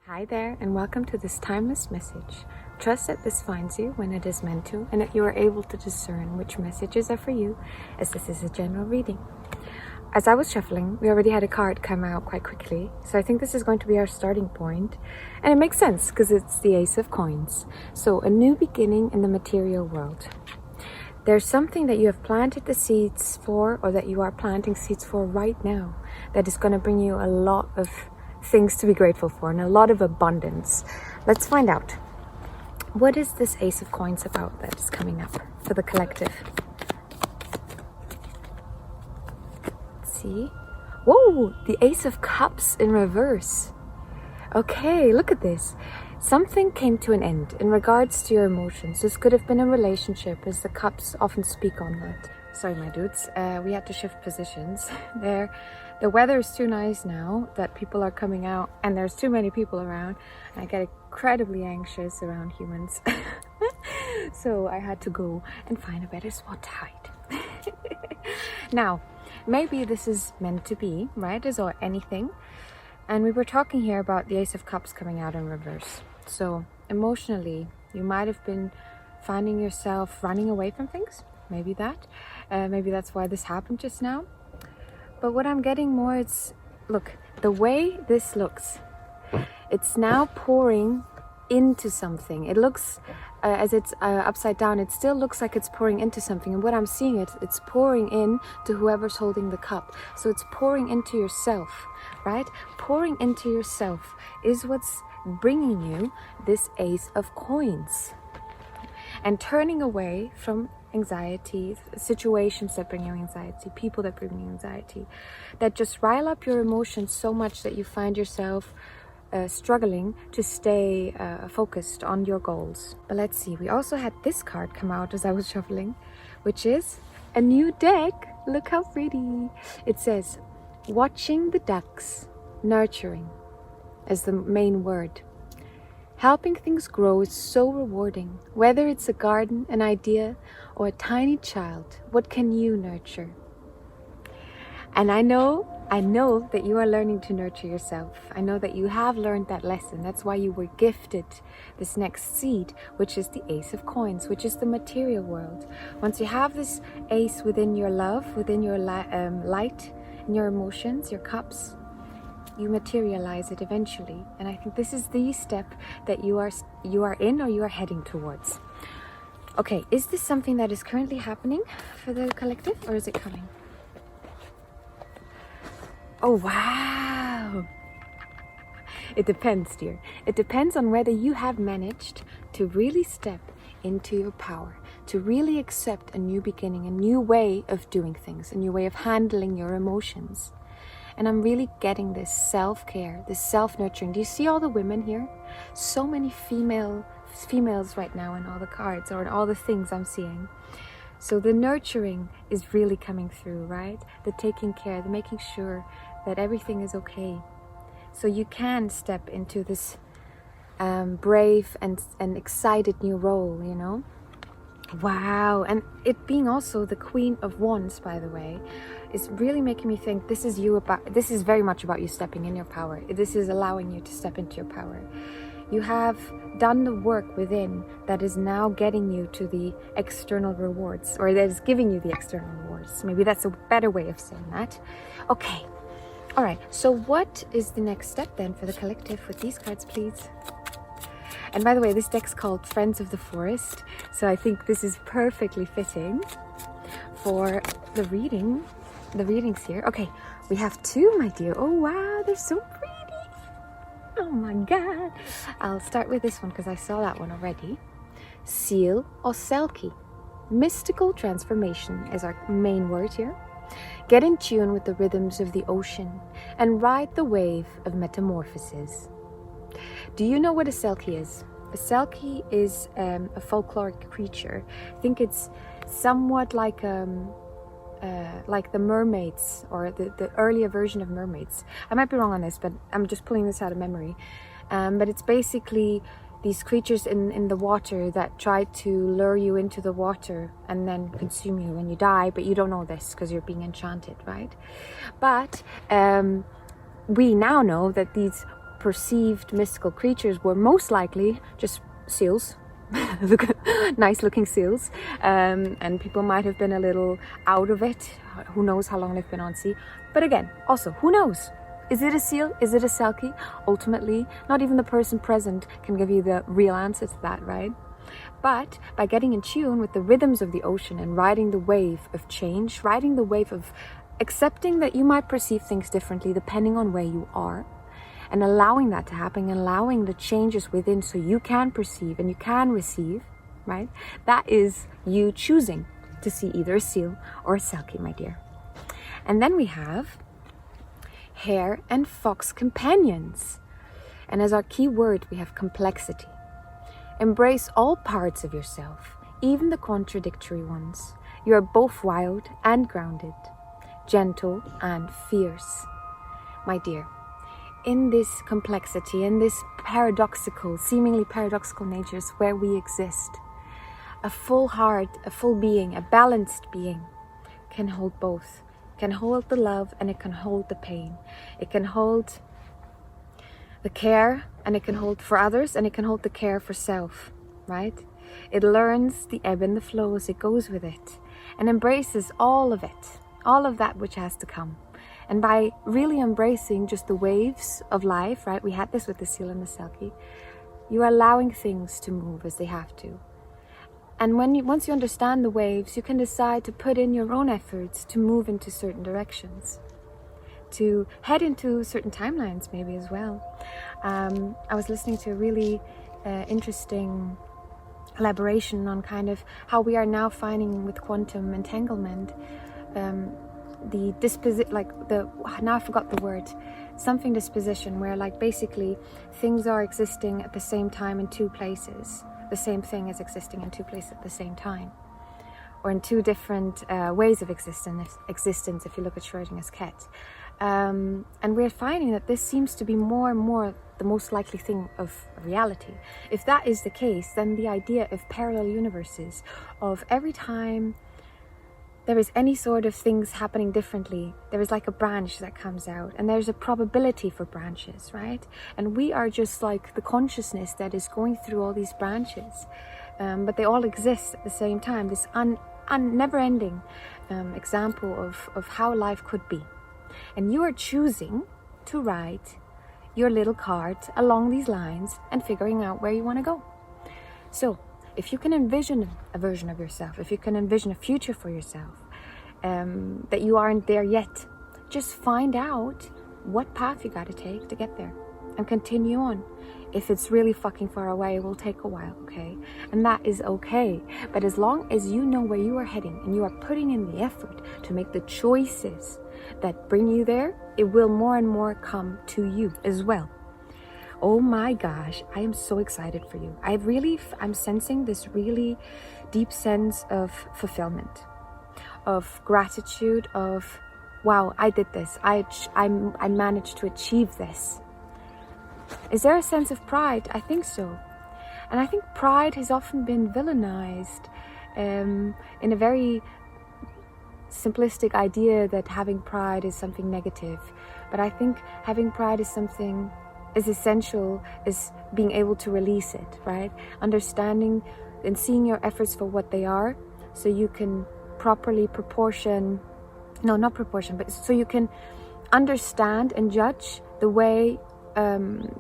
Hi there, and welcome to this timeless message. Trust that this finds you when it is meant to, and that you are able to discern which messages are for you, as this is a general reading. As I was shuffling, we already had a card come out quite quickly, so I think this is going to be our starting point. And it makes sense because it's the Ace of Coins. So, a new beginning in the material world. There's something that you have planted the seeds for, or that you are planting seeds for right now, that is going to bring you a lot of things to be grateful for and a lot of abundance. Let's find out. What is this Ace of Coins about that is coming up for the collective? Let's see. Whoa, the Ace of Cups in reverse. Okay, look at this. Something came to an end in regards to your emotions. This could have been a relationship, as the cups often speak on that. Sorry, my dudes, we had to shift positions there. The weather is too nice now that people are coming out and there's too many people around. I get incredibly anxious around humans. So I had to go and find a better spot to hide. Now, maybe this is meant to be, right? As or anything. And we were talking here about the Ace of Cups coming out in reverse. So emotionally, you might have been finding yourself running away from things. Maybe that. Maybe that's why this happened just now. But what I'm getting more is, look, the way this looks, it's now pouring into something. It looks, as it's upside down, it still looks like it's pouring into something. And what I'm seeing, it's pouring in to whoever's holding the cup. So it's pouring into yourself, right? Pouring into yourself is what's bringing you this Ace of Coins. And turning away from anxiety, situations that bring you anxiety, people that bring you anxiety, that just rile up your emotions so much that you find yourself struggling to stay focused on your goals. But let's see, we also had this card come out as I was shuffling, which is a new deck. Look how pretty. It says, watching the ducks, nurturing as the main word. Helping things grow is so rewarding. Whether it's a garden, an idea, or a tiny child, what can you nurture? And I know that you are learning to nurture yourself. I know that you have learned that lesson. That's why you were gifted this next seed, which is the Ace of Coins, which is the material world. Once you have this ace within your love, within your light, and your emotions, your cups, you materialize it eventually. And I think this is the step that you are in, or you are heading towards. Okay, is this something that is currently happening for the collective, or is it coming? Oh, wow. It depends, dear. It depends on whether you have managed to really step into your power, to really accept a new beginning, a new way of doing things, a new way of handling your emotions. And I'm really getting this self-care, this self-nurturing. Do you see all the women here? So many females right now in all the cards, or in all the things I'm seeing. So the nurturing is really coming through, right? The taking care, the making sure that everything is okay. So you can step into this brave and excited new role, you know? Wow. And it being also the Queen of Wands, by the way, is really making me think this is very much about you stepping in your power. This is allowing you to step into your power. You have done the work within that is now getting you to the external rewards, or that is giving you the external rewards. Maybe that's a better way of saying that. Okay. All right. So what is the next step then for the collective with these cards, please? And by the way, this deck's called Friends of the Forest. So I think this is perfectly fitting for the readings here. Okay, we have two, my dear. Oh, wow, they're so pretty. Oh my God. I'll start with this one because I saw that one already. Seal or Selkie. Mystical transformation is our main word here. Get in tune with the rhythms of the ocean and ride the wave of metamorphosis. Do you know what a Selkie is? A Selkie is a folkloric creature. I think it's somewhat like the mermaids, or the earlier version of mermaids. I might be wrong on this, but I'm just pulling this out of memory. But it's basically these creatures in the water that try to lure you into the water and then consume you when you die, but you don't know this because you're being enchanted, right? But we now know that these perceived mystical creatures were most likely just seals, nice looking seals, and people might have been a little out of it. Who knows how long they've been on sea? But again, also, who knows? Is it a seal? Is it a selkie? Ultimately, not even the person present can give you the real answer to that, right? But by getting in tune with the rhythms of the ocean and riding the wave of change, riding the wave of accepting that you might perceive things differently depending on where you are, and allowing that to happen, allowing the changes within so you can perceive and you can receive, right? That is you choosing to see either a seal or a selkie, my dear. And then we have hare and fox companions. And as our key word, we have complexity. Embrace all parts of yourself, even the contradictory ones. You are both wild and grounded, gentle and fierce. My dear, in this complexity, in this paradoxical, seemingly paradoxical natures where we exist, a full heart, a full being, a balanced being can hold both. It can hold the love and it can hold the pain. It can hold the care and it can hold for others and it can hold the care for self, right? It learns the ebb and the flow as it goes with it and embraces all of it, all of that which has to come. And by really embracing just the waves of life, right? We had this with the seal and the selkie. You are allowing things to move as they have to. And once you understand the waves, you can decide to put in your own efforts to move into certain directions, to head into certain timelines maybe as well. I was listening to a really interesting elaboration on kind of how we are now finding with quantum entanglement, now I forgot the word, something disposition, where like basically things are existing at the same time in two places. The same thing is existing in two places at the same time, or in two different ways of existence if you look at Schrödinger's cat. And we're finding that this seems to be more and more the most likely thing of reality. If that is the case, then the idea of parallel universes, of every time there is any sort of things happening differently, there is like a branch that comes out, and there's a probability for branches, right? And we are just like the consciousness that is going through all these branches, but they all exist at the same time. This never-ending example of how life could be. And you are choosing to write your little cards along these lines and figuring out where you want to go. So if you can envision a version of yourself, if you can envision a future for yourself, that you aren't there yet, just find out what path you got to take to get there and continue on. If it's really fucking far away, it will take a while, okay? And that is okay. But as long as you know where you are heading and you are putting in the effort to make the choices that bring you there, it will more and more come to you as well. Oh my gosh, I am so excited for you. I'm sensing this really deep sense of fulfillment, of gratitude, of, wow, I did this. I managed to achieve this. Is there a sense of pride? I think so. And I think pride has often been villainized in a very simplistic idea that having pride is something negative. But I think having pride is something is essential, is being able to release it, right? Understanding and seeing your efforts for what they are, so you can properly so you can understand and judge the way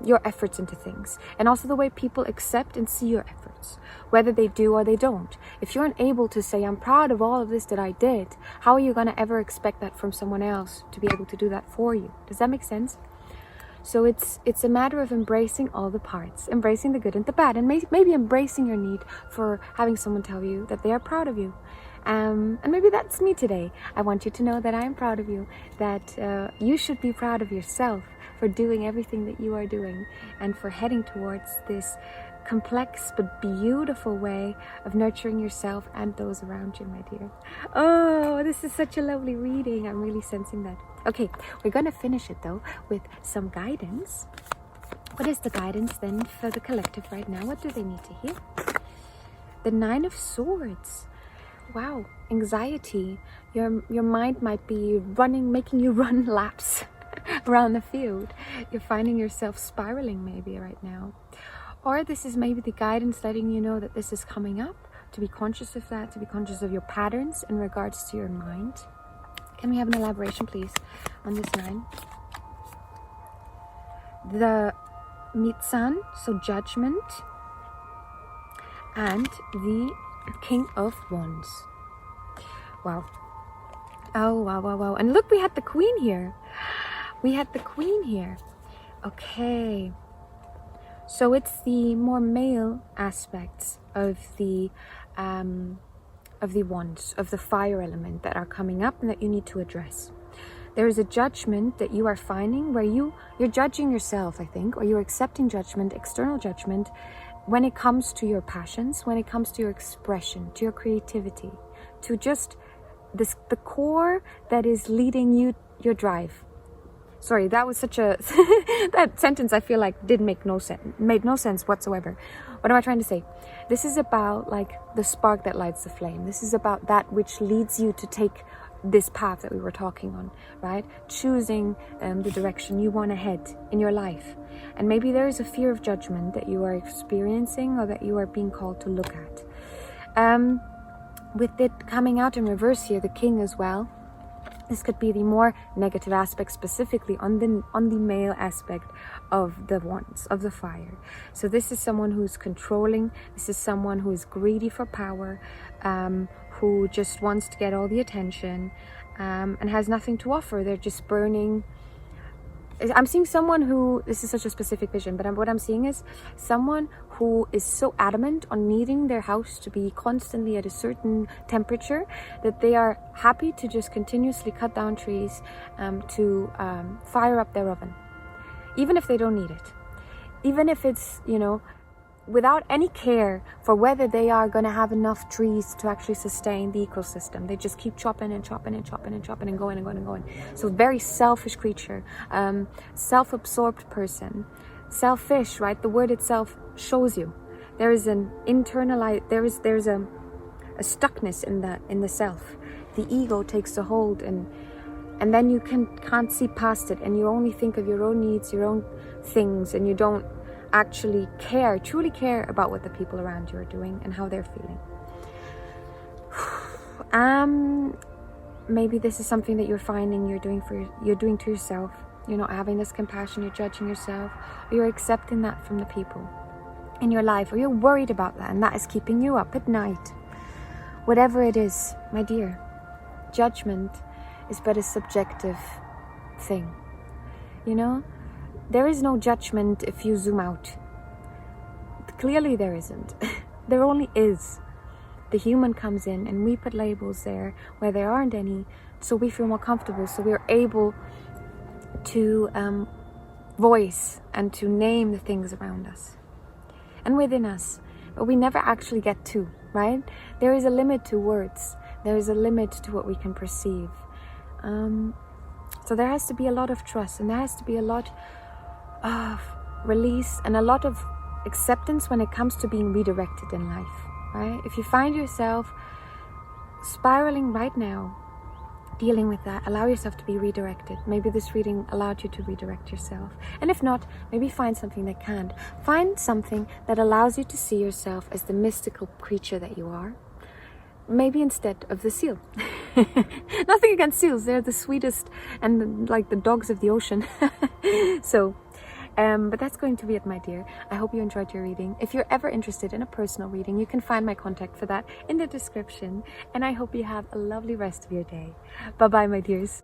your efforts into things, and also the way people accept and see your efforts, whether they do or they don't. If you're unable to say, I'm proud of all of this that I did, how are you going to ever expect that from someone else to be able to do that for you? Does that make sense? So it's a matter of embracing all the parts, embracing the good and the bad, and maybe embracing your need for having someone tell you that they are proud of you. And maybe that's me today. I want you to know that I am proud of you, that you should be proud of yourself for doing everything that you are doing and for heading towards this complex but beautiful way of nurturing yourself and those around you, my dear. Oh, this is such a lovely reading. I'm really sensing that. Okay, we're going to finish it though with some guidance. What is the guidance then for the collective right now? What do they need to hear? The 9 of Swords. Wow, anxiety. Your mind might be making you run laps around the field. You're finding yourself spiraling maybe right now. Or this is maybe the guidance letting you know that this is coming up, to be conscious of that, to be conscious of your patterns in regards to your mind. Can we have an elaboration, please, on this 9? The Nitzan, so judgment, and the King of Wands. Wow. Oh, wow, wow, wow. And look, we had the Queen here. We had the Queen here. Okay. So it's the more male aspects of the wands, of the fire element that are coming up and that you need to address. There is a judgment that you are finding where you're judging yourself, I think, or you're accepting judgment, external judgment, when it comes to your passions, when it comes to your expression, to your creativity, to just the core that is leading you, your drive. Sorry, that was such a that sentence I feel like made no sense whatsoever. What am I trying to say? This is about like the spark that lights the flame. This is about that which leads you to take this path that we were talking on, right? Choosing the direction you want to head in your life. And maybe there is a fear of judgment that you are experiencing or that you are being called to look at. With it coming out in reverse here, the King as well, this could be the more negative aspect, specifically on the male aspect of the wands, of the fire. So this is someone who's controlling. This is someone who is greedy for power, who just wants to get all the attention, and has nothing to offer. They're just burning. I'm seeing someone who, this is such a specific vision, but what I'm seeing is someone who is so adamant on needing their house to be constantly at a certain temperature that they are happy to just continuously cut down trees to fire up their oven, even if they don't need it, even if it's, without any care for whether they are going to have enough trees to actually sustain the ecosystem. They just keep chopping and chopping and chopping and chopping and going and going and going. So very selfish creature, self-absorbed person, selfish, right? The word itself shows you there is an internalized, there's a stuckness in the self. The ego takes a hold, and then you can't see past it, and you only think of your own needs, your own things, and you don't actually truly care about what the people around you are doing and how they're feeling. Maybe this is something that you're finding you're doing to yourself. You're not having this compassion, you're judging yourself, or you're accepting that from the people in your life, or you're worried about that, and that is keeping you up at night. Whatever it is, my dear, judgment is but a subjective thing. There is no judgment if you zoom out. Clearly there isn't. There only is. The human comes in and we put labels there where there aren't any, so we feel more comfortable, so we're able to voice and to name the things around us and within us. But we never actually get to, right? There is a limit to words. There is a limit to what we can perceive. So there has to be a lot of trust, and there has to be a lot of release and a lot of acceptance when it comes to being redirected in life, right? If you find yourself spiraling right now, dealing with that, allow yourself to be redirected. Maybe this reading allowed you to redirect yourself. And if not, maybe find something that can. Find something that allows you to see yourself as the mystical creature that you are. Maybe instead of the seal. Nothing against seals, they're the sweetest and like the dogs of the ocean. So but that's going to be it, my dear. I hope you enjoyed your reading. If you're ever interested in a personal reading, you can find my contact for that in the description. And I hope you have a lovely rest of your day. Bye bye, my dears.